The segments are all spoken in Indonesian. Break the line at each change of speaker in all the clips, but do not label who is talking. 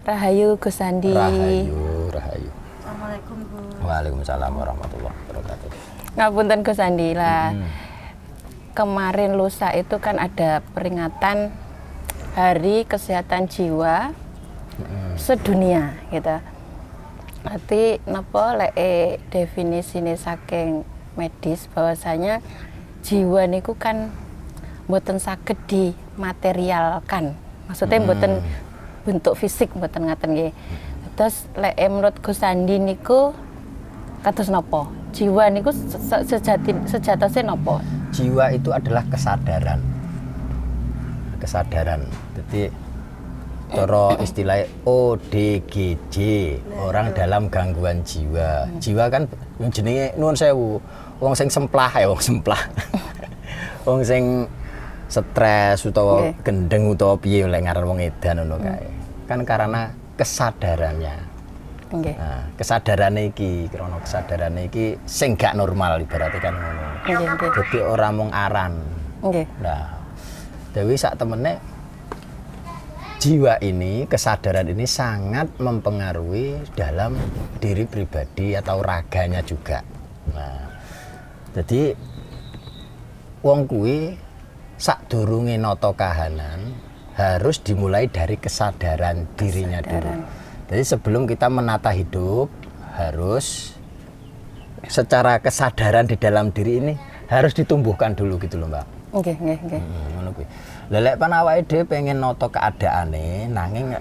Rahayu Gus Andi.
Rahayu.
Assalamualaikum Bu.
Waalaikumsalam warahmatullahi wabarakatuh.
Ngapunten Gus Andi lah. Kemarin lusa itu kan ada peringatan Hari Kesehatan Jiwa sedunia gitu. Berarti napa lek definisine saking medis bahwasanya jiwa niku kan mboten saged dimaterialkan. Maksudnya mboten bentuk fisik mboten ngaten nggih. Terus lek menurut Gus Andi niku kados napa? Jiwa niku sejatosnya napa?
Jiwa itu adalah kesadaran. Kesadaran. Jadi cara istilahnya ODGJ, orang dalam gangguan jiwa. Jiwa kan jenenge nuwun sewu, wong sing semplah ya wong semplah. Wong sing stres utawa gendeng utawa piye lek ngaran wong edan ngono kae. Kan karena kesadarannya. Nah, kesadarannya iki, krana kesadarannya iki sing gak normal ibaratnya kan ngono. Jadi ora mung aran. Nah, dewe sak temene jiwa ini, kesadaran ini sangat mempengaruhi dalam diri pribadi atau raganya juga. Nah, jadi wong kuwi sakdurunge nata kahanan harus dimulai dari kesadaran dirinya dulu. Jadi sebelum kita menata hidup harus secara kesadaran di dalam diri ini harus ditumbuhkan dulu gitu loh Mbak.
Nggih.
Ngono kuwi. Lah lek pan awake dhewe pengen nata keadaane nanging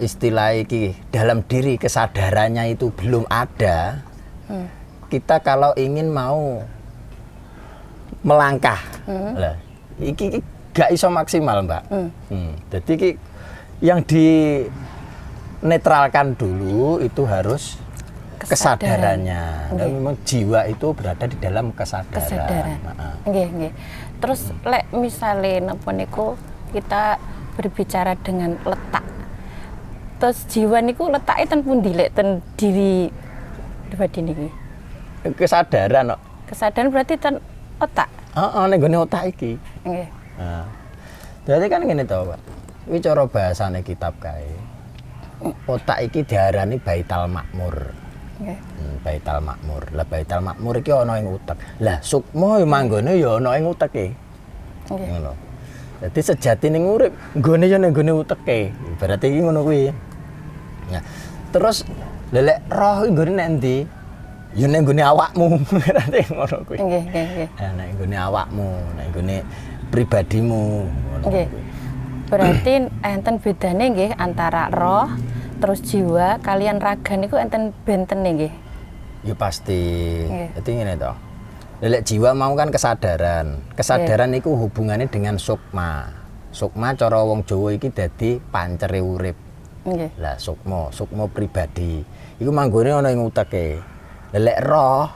istilah iki dalam diri kesadarannya itu belum ada. Kita kalau ingin mau melangkah. Lah iki gak iso maksimal Mbak. Jadi iki yang dinetralkan dulu itu harus kesadarannya. Dan memang jiwa itu berada di dalam kesadaran.
Nggih. Terus lek misale napa niku kita berbicara dengan letak. Terus jiwa niku letake ten pundi lek ten diri pribadi niki?
Kesadaran kok.
Kesadaran berarti ten otak.
Heeh, ning gone otak iki.
Nggih.
Nah. Jadi kan ngene to, Pak. Iki cara bahasane kitab kae. Otak iki diarani Baitul Makmur.
Nggih.
Baitul Makmur. Lah Baitul Makmur iki ana ing utek. Lah sukma manggone ya ana ing uteke.
Nggih.
Ngono. Dadi sejatine urip nggone ya ning gone uteke. Berarti iki ngono kuwi. Nah, terus lelek roh nggone nek endi? Ya ning gone awakmu. Berarti ngono kuwi.
Nggih.
Nah, nek gone awakmu, nek gone pribadimu.
Nggih. Berarti enten bedane nggih antara roh terus jiwa kalian raga niku enten bentene nggih.
Ya pasti. Dadi ngene to. Lelek jiwa mau kan kesadaran. Kesadaran niku hubungannya dengan sukma. Sukma cara wong Jawa iki dadi pancere urip.
Nggih.
Lah sukma pribadi. Iku manggone ana ing uteke. Lelek roh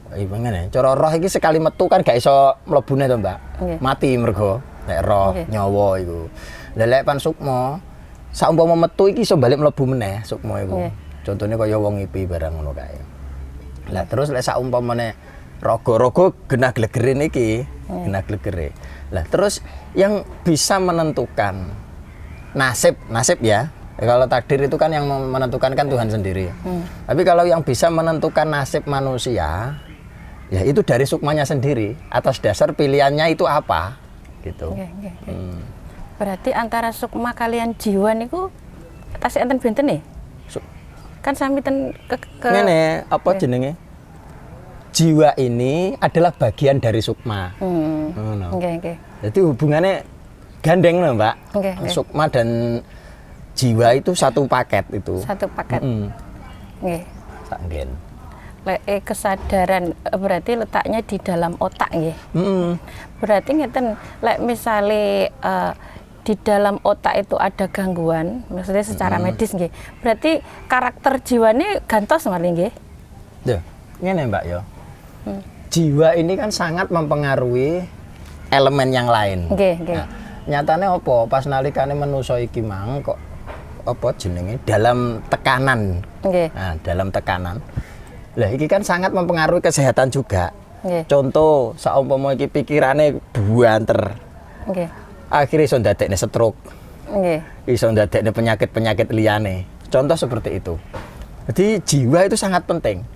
iki ngene, cara roh iki sekali metu kan gak iso mlebune to, Mbak. Mati mergo nek roh nyawa iku. Lelek pan sukma saumpama metu iki iso balik mlebu meneh sukma iku. Contone kaya wong ngipi barang ngono kae. Lah terus lek saumpamane raga-raga genah glegere niki, genah glegere. Lah terus yang bisa menentukan nasib ya. Kalau takdir itu kan yang menentukan kan Tuhan sendiri. Tapi kalau yang bisa menentukan nasib manusia, ya itu dari sukmanya sendiri. Atas dasar pilihannya itu apa, gitu.
Berarti antara sukma kalian jiwa niku tasih enten benten nih? Kan sami ten ke
ngene, apa jenenge? Jiwa ini adalah bagian dari sukma.
Nggih.
Jadi hubungannya gandeng loh, Mbak. Sukma dan jiwa itu satu paket itu.
Satu paket. Nggih.
Sanggen.
Lek kesadaran berarti letaknya di dalam otak nggih. Berarti ngeten lek misale di dalam otak itu ada gangguan, maksudnya secara medis nggih. Berarti karakter jiwane gantos malih nggih.
Lho, ngene Mbak ya. Jiwa ini kan sangat mempengaruhi elemen yang lain.
Nggih.
Nah, nyatane apa? Pas nalikane manusa iki mang kok apa jenenge dalam tekanan.
Nggih.
Nah, dalam tekanan. Lah iki kan sangat mempengaruhi kesehatan juga.
Nggih.
Contoh, saumpama iki pikirane buanter.
Nggih.
Akhire iso ndadekne stroke.
Nggih.
Iso ndadekne penyakit-penyakit liyane. Contoh seperti itu. Jadi jiwa itu sangat penting.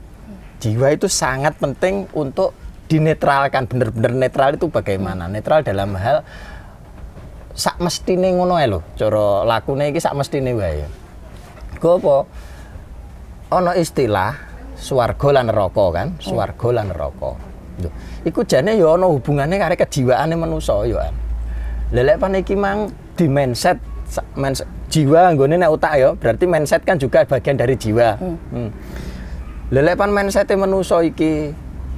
Jiwa itu sangat penting untuk dinetralkan. Bener-bener netral itu bagaimana? Netral dalam hal sak mestine ngono ae lho. Cara lakune iki sak mestine wae. Go apa? Ana istilah swarga lan neraka kan? Swarga lan neraka. Lho, iku jane ya ana hubungane karo kejiwaane manusa ya. Lelek pan iki mang di mindset jiwa nggone nek otak ya, berarti mindset kan juga bagian dari jiwa. Lelek pan mindsete manusa iki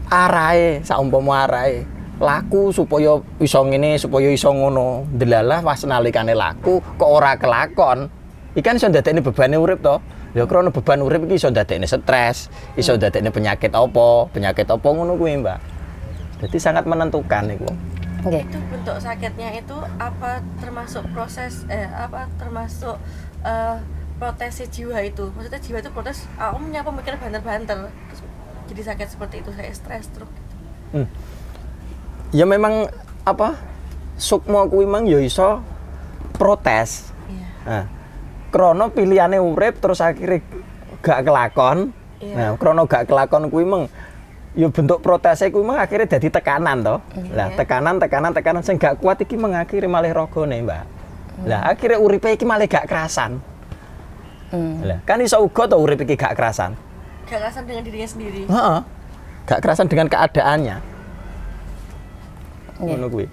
arahe saumpama arahe laku supaya iso ngene, supaya iso ngono. Delalah pas nalikane laku kok ora kelakon. Iki kan iso ndadekne bebane urip to. Ya krana beban urip iki iso ndadekne stres, iso ndadekne penyakit apa ngono kuwi, Mbak. Jadi sangat menentukan iku.
Nggih.
Itu bentuk sakitnya itu apa termasuk proses termasuk protesi jiwa itu? Maksudnya jiwa itu protes, aku punya pemikiran banter-banter terus jadi sakit seperti itu, saya stres terus gitu.
Ya memang apa? Sukma kuwi mang ya iso protes.
Iya.
Nah, krana pilihane urip terus akhirnya gak kelakon.
Iya.
Nah, krana gak kelakon kuwi mang ya bentuk protesnya kuwi mang akhirnya dadi tekanan to. Lah, tekanan sing gak kuat iki mengakhiri malih ragane, Mbak. Lah, akhirnya uripe iki malih gak kerasan. Lah, kan iso uga to urip iki gak kerasan.
Gak kerasan dengan dirinya sendiri.
Heeh. Gak kerasan dengan keadaannya.
Nggih.
Ngono kuwi.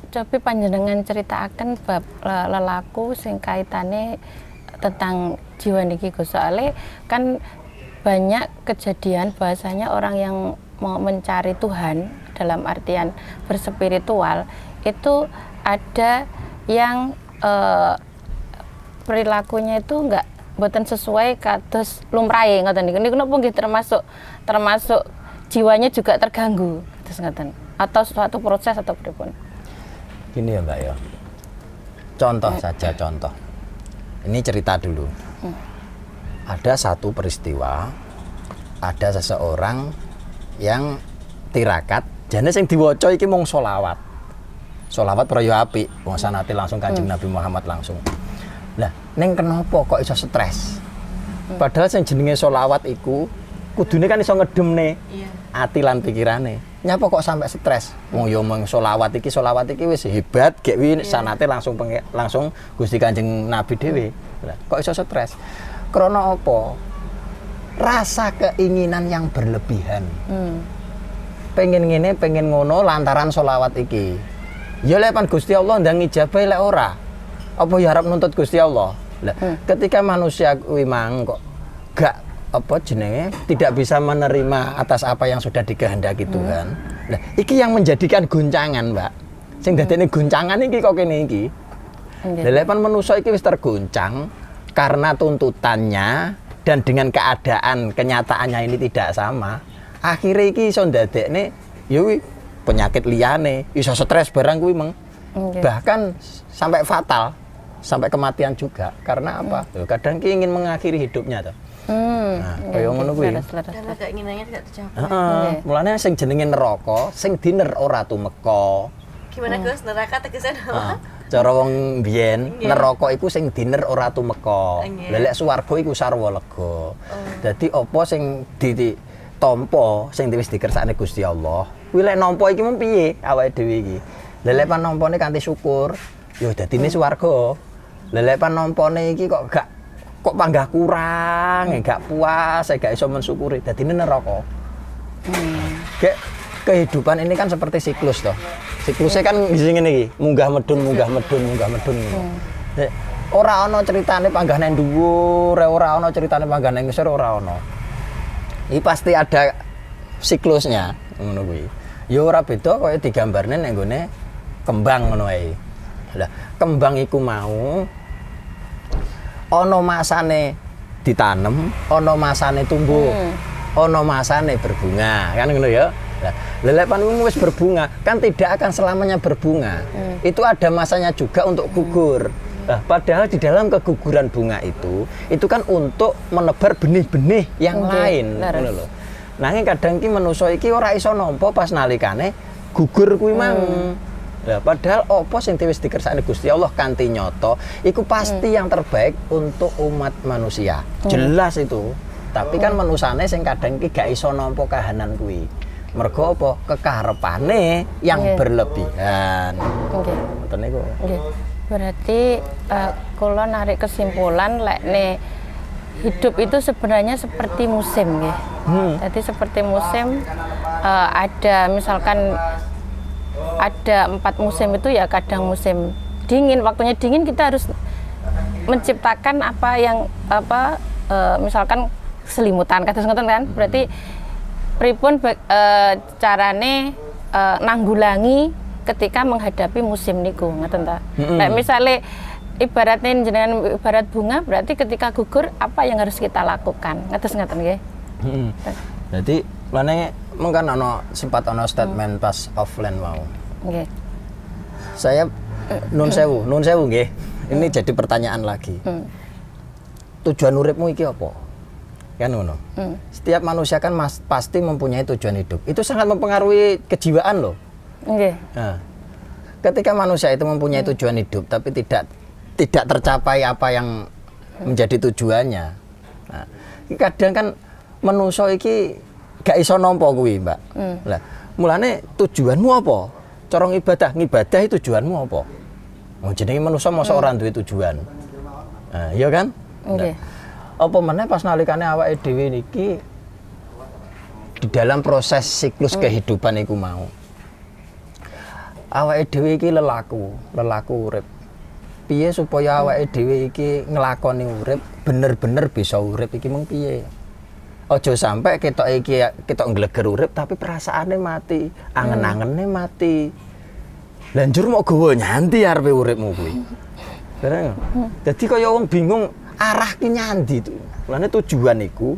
Cobi panjenengan ceritakan bab lelaku sing kaitane tentang jiwa niki Gus. Soale kan banyak kejadian bahasanya orang yang mau mencari Tuhan dalam artian berspiritual itu ada yang perilakunya itu enggak mboten sesuai kados lumrahe ngoten niku. Niku napa nggih termasuk jiwanya juga terganggu kados ngoten atau suatu proses atau pripun?
Gini ya Mbak ya. Contoh saja contoh. Ini cerita dulu. Ada satu peristiwa, ada seseorang yang tirakat, jane sing diwaca iki mung sholawat. Sholawat praya apik, wong sanate langsung Kanjeng Nabi Muhammad langsung. Lah, ning kenapa kok iso stres? Padahal sing jenenge sholawat iku kudune kan iso ngedemne ati lan pikirane. Nyapa kok sampai stres? Wong yo mung sholawat iki wis hebat, gek wi sanate langsung Gusti Kanjeng Nabi dhewe. Lah, kok iso stres? Krana apa? Rasa keinginan yang berlebihan. Pengen ngene, pengen ngono lantaran sholawat iki. Ya lek pan Gusti Allah ndang ijabah lek ora. Apa ya harap nuntut Gusti Allah? Lah, ketika manusia kuwi mang kok gak apa jenenge tidak bisa menerima atas apa yang sudah dikehendaki Tuhan. Nah, iki yang menjadikan guncangan, Mbak. Sing dadene guncangan iki kok kene iki. Lha pan manusa iki wis terguncang karena tuntutannya dan dengan keadaan kenyataannya ini tidak sama. Akhirnya iki iso ndadekne ya penyakit liyane, iso stres barang kuwi meng. Bahkan sampai fatal, sampai kematian juga. Karena apa? Kadang ki ingin mengakhiri hidupnya tuh. Nah, kaya ngono kuwi.
Karena keinginannya tidak tercapai.
Heeh. Mulane sing jenenge neraka, sing diner ora tumeka.
Gimana Gus? Neraka tegesnya apa?
Cara wong biyen, neraka iku sing diner ora tumeka. Lah lek swarga iku sarwa lega. Dadi apa sing ditampa, sing wis dikersakne Gusti Allah, kuwi lek nampa iki mung piye awake dhewe iki. Lah lek panampane kanthi syukur, ya dadine swarga. Lah lek panampane iki kok panggah kurang, gak puas, gak iso mensyukuri, dadine neraka. Kayak kehidupan ini kan seperti siklus toh. Siklusnya kan ngisi ngene iki, munggah medun ngono. Ora ana ceritane panggah nang dhuwur, ora ana ceritane panggah nang ngisor, ora ana. Iki pasti ada siklusnya ngono kuwi. Ya ora beda kaya digambarne nek nggone kembang ngono ae. Lah, kembang iku mau ana masane ditanem, ana masane tumbuh, ana masane berbunga, kan ngono ya. Lah, lelek panmu wis berbunga, kan tidak akan selamanya berbunga. Itu ada masanya juga untuk gugur. Nah, padahal di dalam keguguran bunga itu kan untuk menebar benih-benih yang lain, ngono lho. Nanging kadang ki manusa iki ora iso nampa pas nalikane gugur kuwi mang. Lah padahal apa sing wis dikersakne Gusti Allah kanthi nyata iku pasti yang terbaik untuk umat manusia. Jelas itu. Tapi kan manusane sing kadang iki gak iso nampa kahanan kuwi. Mergo apa? Kekarepane yang berlebihan.
Nggih.
Ngoten niku.
Nggih. Berarti kula narik kesimpulan lekne hidup itu sebenarnya seperti musim nggih. Jadi seperti musim ada misalkan ada 4 musim itu ya kadang musim dingin, waktunya dingin kita harus menciptakan apa yang misalkan selimutan kados ngoten kan. Berarti pripun carane nanggulangi ketika menghadapi musim niku ngoten ta. Nek misale ibaratnya jenengan ibarat bunga berarti ketika gugur apa yang harus kita lakukan. Ngatos ngoten nggih.
Jadi lane mungkin sempat statement pas offline mau.
Nggih.
Saya nun sewu nggih. Ini jadi pertanyaan lagi. Tujuan uripmu iki apa? Kan ngono. Setiap manusia kan pasti mempunyai tujuan hidup. Itu sangat mempengaruhi kejiwaan loh.
Nggih.
Nah, ketika manusia itu mempunyai tujuan hidup tapi tidak tercapai apa yang menjadi tujuannya. Nah, kadang kan manusia iki gak iso nampa kuwi, Mbak. Lah, mulane tujuanmu apa? Cara ngibadah itu tujuanmu apa? Oh, jenenge manusia mosok ora duwe tujuan. Nah, iya kan?
Nggih.
Apa meneh pas nalikane awake dhewe niki di dalam proses siklus kehidupan iku mau. Awake dhewe iki lelaku urip. Piye supaya awake dhewe iki nglakoni urip bener-bener bisa urip iki mung piye? Aja sampai ketok ngleger urip tapi perasaane mati, angen-angene mati. Lanjur mau gawa nyanti arepe uripmu kuwi. Bareng. Dadi kaya wong bingung arah ki nyandi itu. Mulane tujuan iku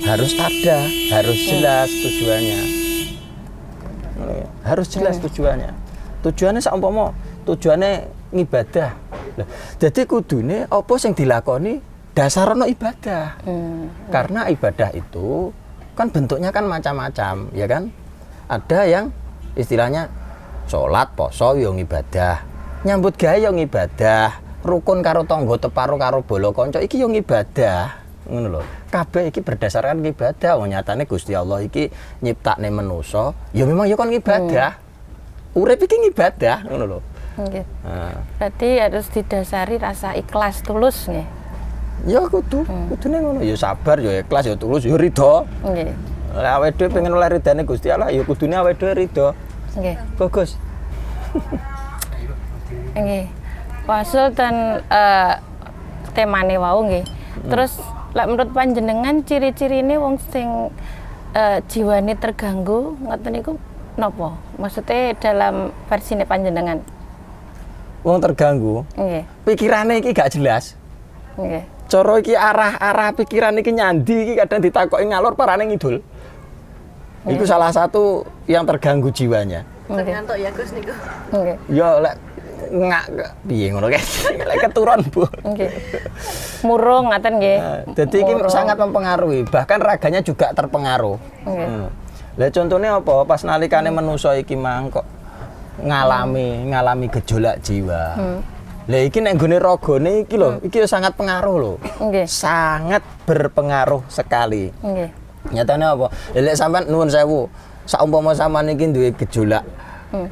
harus ada, harus jelas tujuannya. Harus jelas tujuannya. Tujuannya saumpama tujuannya ngibadah. Lah, dadi kudune apa sing dilakoni dasarno ibadah. Karena ibadah itu kan bentuknya kan macam-macam, ya kan? Ada yang istilahnya salat, poso yo ibadah. Nyambut gawe yo ibadah. Rukun karo tangga teparo karo bala kanca iki yo ibadah. Ngono lho. Kabeh iki berdasarkan ibadah. Wong nyatane Gusti Allah iki nyiptakne manusa, ya memang ya kon ibadah. Urip iki ibadah, ngono lho.
Nggih. Berarti harus didasari rasa ikhlas tulus nggih.
Ya kudune ngono. Ya sabar, ya ikhlas, ya tulus, ya ridho.
Nggih.
Lah awake dhewe pengen oleh ridane Gusti Allah, ya kudune awake dhewe ridho.
Nggih.
Bagus.
Nggih. Wasul ten temane wau nggih. Terus lek menurut panjenengan ciri-cirine wong sing jiwane terganggu ngoten niku napa? Maksudnya dalam versine panjenengan.
Wong terganggu.
Nggih.
Pikirane iki gak jelas.
Nggih.
Cara iki arah pikiran iki nyandi iki kadang ditakoki ngalor parane ngidul. Iku salah satu yang terganggu jiwanya.
Ngantuk ya Gus niku.
Nggih.
Ya lek piye ngono kae. Lek keturun, Bu.
Nggih. Murung ngaten nggih.
Jadi iki sangat mempengaruhi, bahkan raganya juga terpengaruh.
Nggih.
Lah contohnya apa? Pas nalikane manusa iki mang kok ngalami gejolak jiwa. Lah iki nek nggone ragane iki lho, iki sangat pengaruh lho.
Nggih.
Sangat berpengaruh sekali.
Nggih.
Nyatane apa? Lek sampean nuwun sewu, saumpama sampean iki duwe gejolak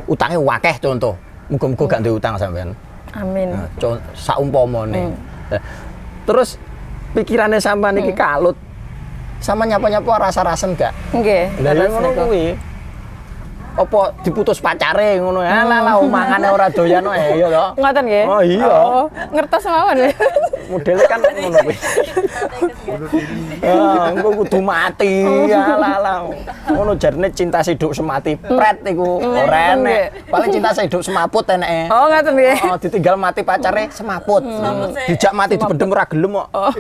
utange wakeh contoh. Muga-muga gak duwe utang sampean.
Amin.
Nah, saumpamane. Terus pikirannya sampean iki kalut. Sama nyapa-nyapa rasa-rasen gak?
Nggih.
Lah ya ngono kuwi. Apa diputus pacare ngono ya lah omangane ora doyan wae ya to.
Ngoten nggih.
Oh iya.
Oh, ngertos mawon lho.
Modele kan ngono kuwi. Engko kudu mati ya lah. Ngono jarene cinta siduk semati pret iku ora enek. Paling cinta siduk semaput eneke.
Oh, ngoten nggih.
Oh, ditinggal mati pacare semaput. Dijak mati dipendem ora gelem kok.
Oh.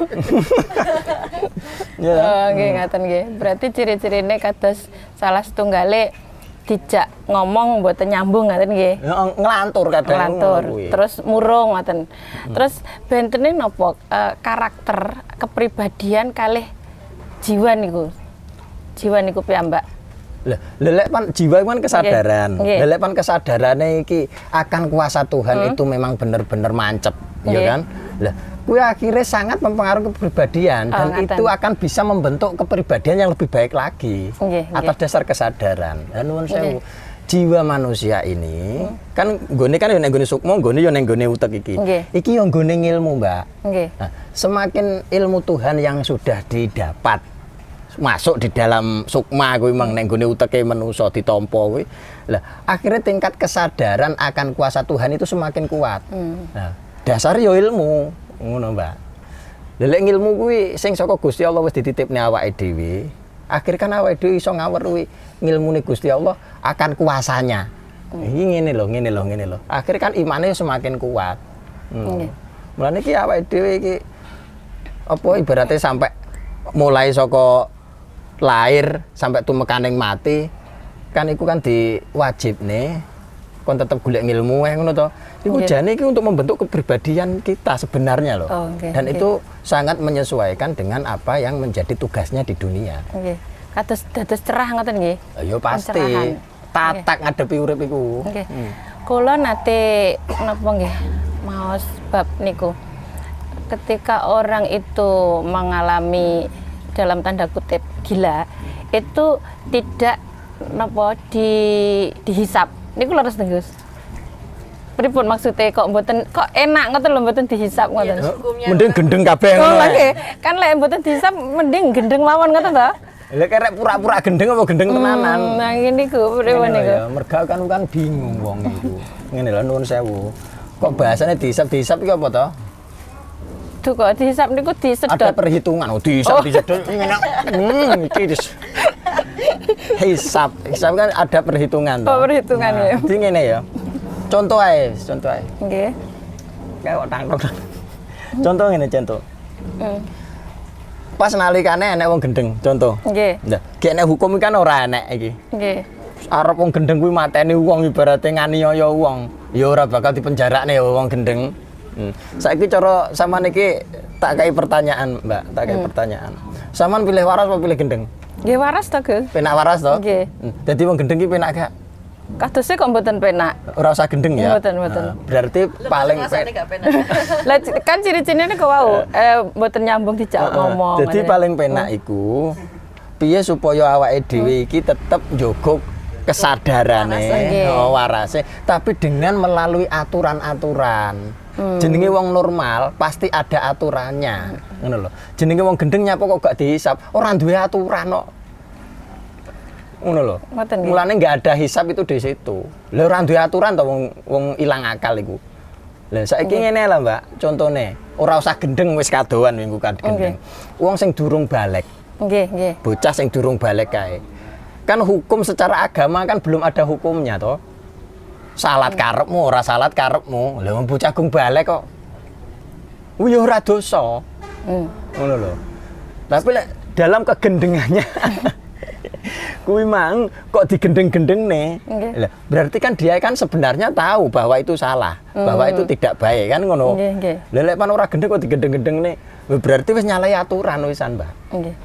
Ya.
Oh, nggih ngoten nggih. Berarti ciri-cirine kados salah setunggale dijak ngomong mboten nyambung ngoten nggih.
Ya nglantur kadang.
Ngelantur. Terus murung ngoten. Terus bentene napa karakter kepribadian kalih jiwa niku. Jiwa niku piyambak.
Lah, lelek pan jiwa kan kesadaran.
Nggih.
Lelek pan kesadarane iki akan kuasa Tuhan itu memang bener-bener mancep, ya
Nggih.
kan? Lah, kuwi akhirnya sangat mempengaruhi kepribadian dan
ngaten.
itu akan bisa membentuk kepribadian yang lebih baik lagi
Nggih,
atas dasar kesadaran. Dan nuwun sewu, jiwa manusia ini kan nggone yo ning nggone sukma, nggone yo ning nggone utek iki.
Nggih.
Iki yo nggone ngilmu, Mbak.
Nggih.
Nah, semakin ilmu Tuhan yang sudah didapat masuk di dalam sukma kuwi mang ning gone uteke manusa ditampa kuwi. Lah, akhirnya tingkat kesadaran akan kuasa Tuhan itu semakin kuat. Nah, dasar yo ilmu, ngono, Mbak. Lelek ilmu kuwi sing saka Gusti Allah wis dititipne awake dhewe. Akhir kan awake dhewe iso ngaweruhi ngilmune Gusti Allah akan kuasanya. Iki ngene lho. Akhir kan imane semakin kuat.
Nggih.
Mulane iki awake dhewe iki apa ibaratnya sampai mulai saka lahir sampai tumekaning mati kan iku kan diwajibne kon tetep golek ilmu ngono to. Iku
Nggih.
jane iki untuk membentuk kepribadian kita sebenarnya loh.
Oh, nggih,
Dan
nggih.
itu sangat menyesuaikan dengan apa yang menjadi tugasnya di dunia.
Nggih. Kados dados cerah ngoten nggih.
Ya pasti.
Pencerahan.
Tatak ngadepi urip iku.
Nggih. Kula nate napa nggih maos bab niku. Ketika orang itu mengalami dalam tanda kutip gila, itu tidak napa dihisap. Niku leres Gus. Pripun maksudnya kok mboten kok enak ngoten lho mboten dihisap ngoten.
Hukumnya
Mending gendeng kabeh
Oh,
ngono.
nggih. Kan lek mboten dihisap mending gendeng mawon ngoten to.
Lek kerek pura-pura gendeng apa gendeng tenanan?
Nah ngene iku pripun
Ngono
niku.
ya, merga kan bingung wong iku. Ngene lho nuwun sewu. Kok bahasane dihisap-dihisap iki apa to?
Duh kok dihisap niku
Ada
disedot.
perhitungan. Oh, dihisap disedot ngene. Iki hisap kan ada perhitungan to.
Oh, perhitungan ya.
Jadi ngene ya. Contoh ae.
Nggih.
Kayak tangkok. Contoh ngene contoh.
Hmm.
Pas nalikane enek wong gendeng, contoh.
Nggih.
Nah, ki enek hukum iki kan ora enek iki.
Nggih.
Arep wong gendeng kuwi mateni wong ibarate nganiaya wong. Ya ora bakal dipenjarakne ya wong gendeng. Saiki cara sampean iki tak kai pertanyaan, Mbak, tak kai pertanyaan. Sampean pilih waras apa pilih gendeng?
Nggih waras to, Gus.
Penak waras to?
Nggih.
Dadi wong gendeng ki penak gak?
Kadose kok mboten penak.
Ora usah gendeng ya.
Mboten.
Nah, berarti paling
rasanya gak penak.
Lah kan ciri-cirine kok wau mboten nyambung dijak ngomong.
Jadi paling penak iku piye supaya awake dhewe iki tetep njogo kesadarane,
Warase.
warase, tapi dengan melalui aturan-aturan. Jenenge wong normal pasti ada aturannya. Ngono lho. Jenenge wong gendeng nyapa kok gak dihisap, ora duwe aturan kok. Ngono lho.
Ngoten nggih.
Mulane nggak ada hisap itu di situ. Lha ora duwe aturan to wong ilang akal iku. Lah saiki ngene lah, Mbak. Contone, ora usah gendeng wis kadoan minggu gendeng. Wong sing durung balik,
Nggih.
bocah sing durung balik kae. Kan hukum secara agama kan belum ada hukumnya toh. Salat karepmu, ora salat karepmu. Lah wong bocah gung balik kok. Kuwi ya ora dosa. Ngono lho. Tapi lek dalam kegendengannya kuwi mang kok digendeng-gendeng
Nggih.
Lah, berarti kan dia kan sebenarnya tahu bahwa itu salah, bahwa itu tidak baik kan ngono.
Nggih.
Lah lek pan ora gendeng kok digendeng-gendeng berarti wis nyalahi aturan wisan, Mbak.
Nggih.